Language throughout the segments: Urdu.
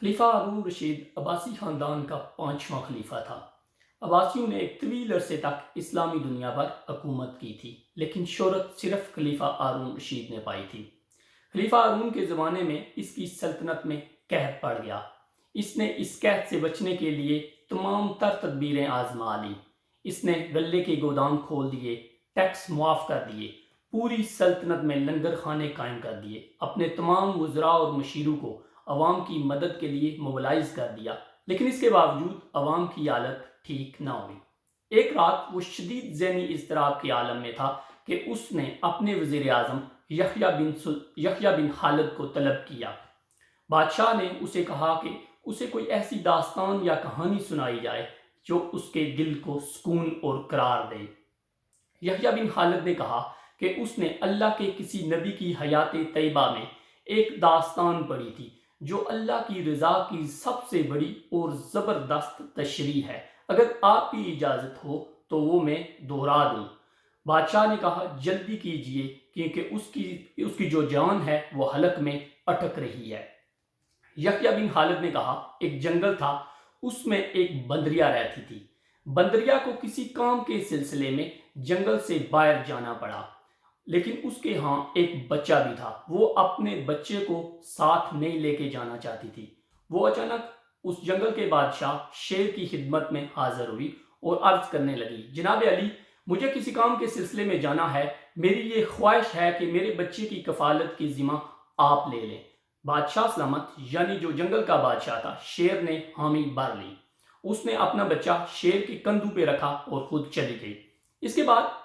خلیفہ ہارون رشید عباسی خاندان کا 5واں خلیفہ تھا۔ عباسیوں نے ایک طویل عرصے تک اسلامی دنیا پر حکومت کی تھی، لیکن شہرت صرف خلیفہ ہارون رشید نے پائی تھی۔ خلیفہ ہارون کے زمانے میں اس کی سلطنت میں قحط پڑ گیا۔ اس نے اس قحط سے بچنے کے لیے تمام تر تدبیریں آزما لیں۔ اس نے غلے کے گودام کھول دیے، ٹیکس معاف کر دیے، پوری سلطنت میں لنگر خانے قائم کر دیے، اپنے تمام وزراء اور مشیروں کو عوام کی مدد کے لیے موبلائز کر دیا، لیکن اس کے باوجود عوام کی حالت ٹھیک نہ ہوئی۔ ایک رات وہ شدید ذہنی اضطراب کے عالم میں تھا کہ اس نے اپنے وزیر اعظم یحییٰ بن خالد کو طلب کیا۔ بادشاہ نے اسے کہا کہ اسے کوئی ایسی داستان یا کہانی سنائی جائے جو اس کے دل کو سکون اور قرار دے۔ یحییٰ بن خالد نے کہا کہ اس نے اللہ کے کسی نبی کی حیات طیبہ میں ایک داستان پڑھی تھی جو اللہ کی رضا کی سب سے بڑی اور زبردست تشریح ہے، اگر آپ کی اجازت ہو تو وہ میں دہرا دوں۔ بادشاہ نے کہا جلدی کیجئے کیونکہ اس کی جو جان ہے وہ حلق میں اٹک رہی ہے۔ یحییٰ بن خالد نے کہا ایک جنگل تھا، اس میں ایک بندریا رہتی تھی۔ بندریا کو کسی کام کے سلسلے میں جنگل سے باہر جانا پڑا، لیکن اس کے ہاں ایک بچہ بھی تھا۔ وہ اپنے بچے کو ساتھ نہیں لے کے جانا چاہتی تھی۔ وہ اچانک اس جنگل کے بادشاہ شیر کی خدمت میں حاضر ہوئی اور عرض کرنے لگی، جناب علی، مجھے کسی کام کے سلسلے میں جانا ہے، میری یہ خواہش ہے کہ میرے بچے کی کفالت کی ذمہ آپ لے لیں۔ بادشاہ سلامت یعنی جو جنگل کا بادشاہ تھا، شیر نے حامی بھر لی۔ اس نے اپنا بچہ شیر کے کندھوں پہ رکھا اور خود چلی گئی۔ اس کے بعد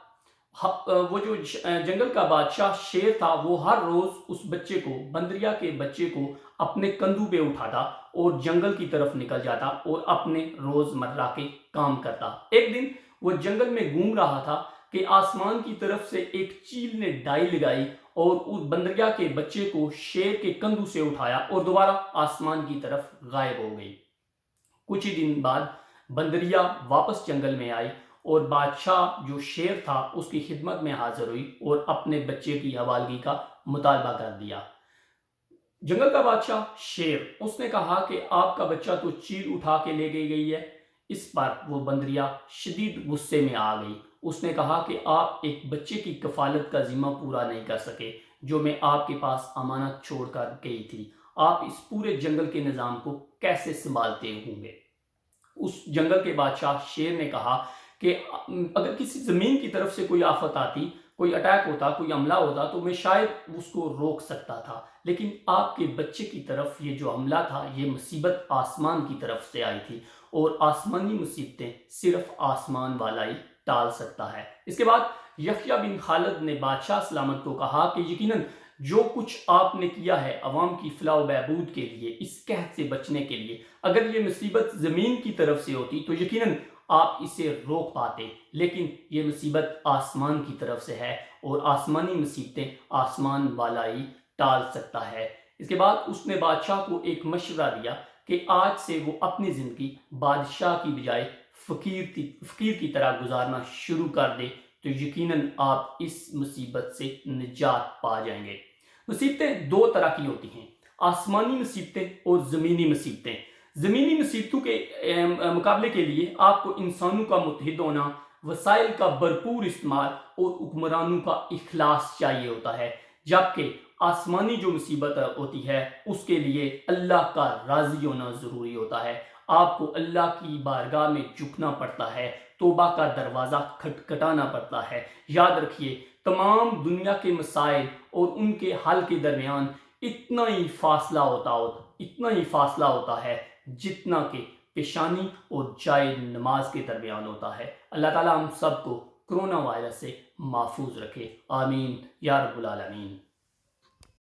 وہ جو جنگل کا بادشاہ شیر تھا وہ ہر روز اس بچے کو، بندریا کے بچے کو اپنے کندھوں پہ اٹھاتا اور جنگل کی طرف نکل جاتا اور اپنے روزمرہ کے کام کرتا۔ ایک دن وہ جنگل میں گھوم رہا تھا کہ آسمان کی طرف سے ایک چیل نے ڈائی لگائی اور اس بندریا کے بچے کو شیر کے کندھوں سے اٹھایا اور دوبارہ آسمان کی طرف غائب ہو گئی۔ کچھ ہی دن بعد بندریا واپس جنگل میں آئی اور بادشاہ جو شیر تھا اس کی خدمت میں حاضر ہوئی اور اپنے بچے کی حوالگی کا مطالبہ کر دیا۔ جنگل کا بادشاہ شیر، اس نے کہا کہ آپ کا بچہ تو چیل اٹھا کے لے گئی ہے۔ اس پر وہ بندریا شدید غصے میں آ گئی۔ اس نے کہا کہ آپ ایک بچے کی کفالت کا ذمہ پورا نہیں کر سکے جو میں آپ کے پاس امانت چھوڑ کر گئی تھی۔ آپ اس پورے جنگل کے نظام کو کیسے سنبھالتے ہوں گے؟ اس جنگل کے بادشاہ شیر نے کہا کہ اگر کسی زمین کی طرف سے کوئی آفت آتی، کوئی اٹیک ہوتا، کوئی حملہ ہوتا تو میں شاید اس کو روک سکتا تھا، لیکن آپ کے بچے کی طرف یہ جو حملہ تھا، یہ مصیبت آسمان کی طرف سے آئی تھی اور آسمانی مصیبتیں صرف آسمان والا ہی ٹال سکتا ہے۔ اس کے بعد یحییٰ بن خالد نے بادشاہ سلامت کو کہا کہ یقیناً جو کچھ آپ نے کیا ہے عوام کی فلاح و بہبود کے لیے، اس قحط سے بچنے کے لیے، اگر یہ مصیبت زمین کی طرف سے ہوتی تو یقیناً آپ اسے روک پاتے، لیکن یہ مصیبت آسمان کی طرف سے ہے اور آسمانی مصیبتیں آسمان والا ہی ٹال سکتا ہے۔ اس کے بعد اس نے بادشاہ کو ایک مشورہ دیا کہ آج سے وہ اپنی زندگی بادشاہ کی بجائے فقیر کی طرح گزارنا شروع کر دے تو یقیناً آپ اس مصیبت سے نجات پا جائیں گے۔ مصیبتیں دو طرح کی ہوتی ہیں، آسمانی مصیبتیں اور زمینی مصیبتیں۔ زمینی مصیبتوں کے مقابلے کے لیے آپ کو انسانوں کا متحد ہونا، وسائل کا بھرپور استعمال اور حکمرانوں کا اخلاص چاہیے ہوتا ہے، جبکہ آسمانی جو مصیبت ہوتی ہے اس کے لیے اللہ کا راضی ہونا ضروری ہوتا ہے۔ آپ کو اللہ کی بارگاہ میں جھکنا پڑتا ہے، توبہ کا دروازہ کھٹکھٹانا پڑتا ہے۔ یاد رکھیے تمام دنیا کے مسائل اور ان کے حل کے درمیان اتنا ہی فاصلہ ہوتا ہے جتنا کہ پیشانی اور جائے نماز کے درمیان ہوتا ہے۔ اللہ تعالیٰ ہم سب کو کرونا وائرس سے محفوظ رکھے، آمین یا رب العالمین۔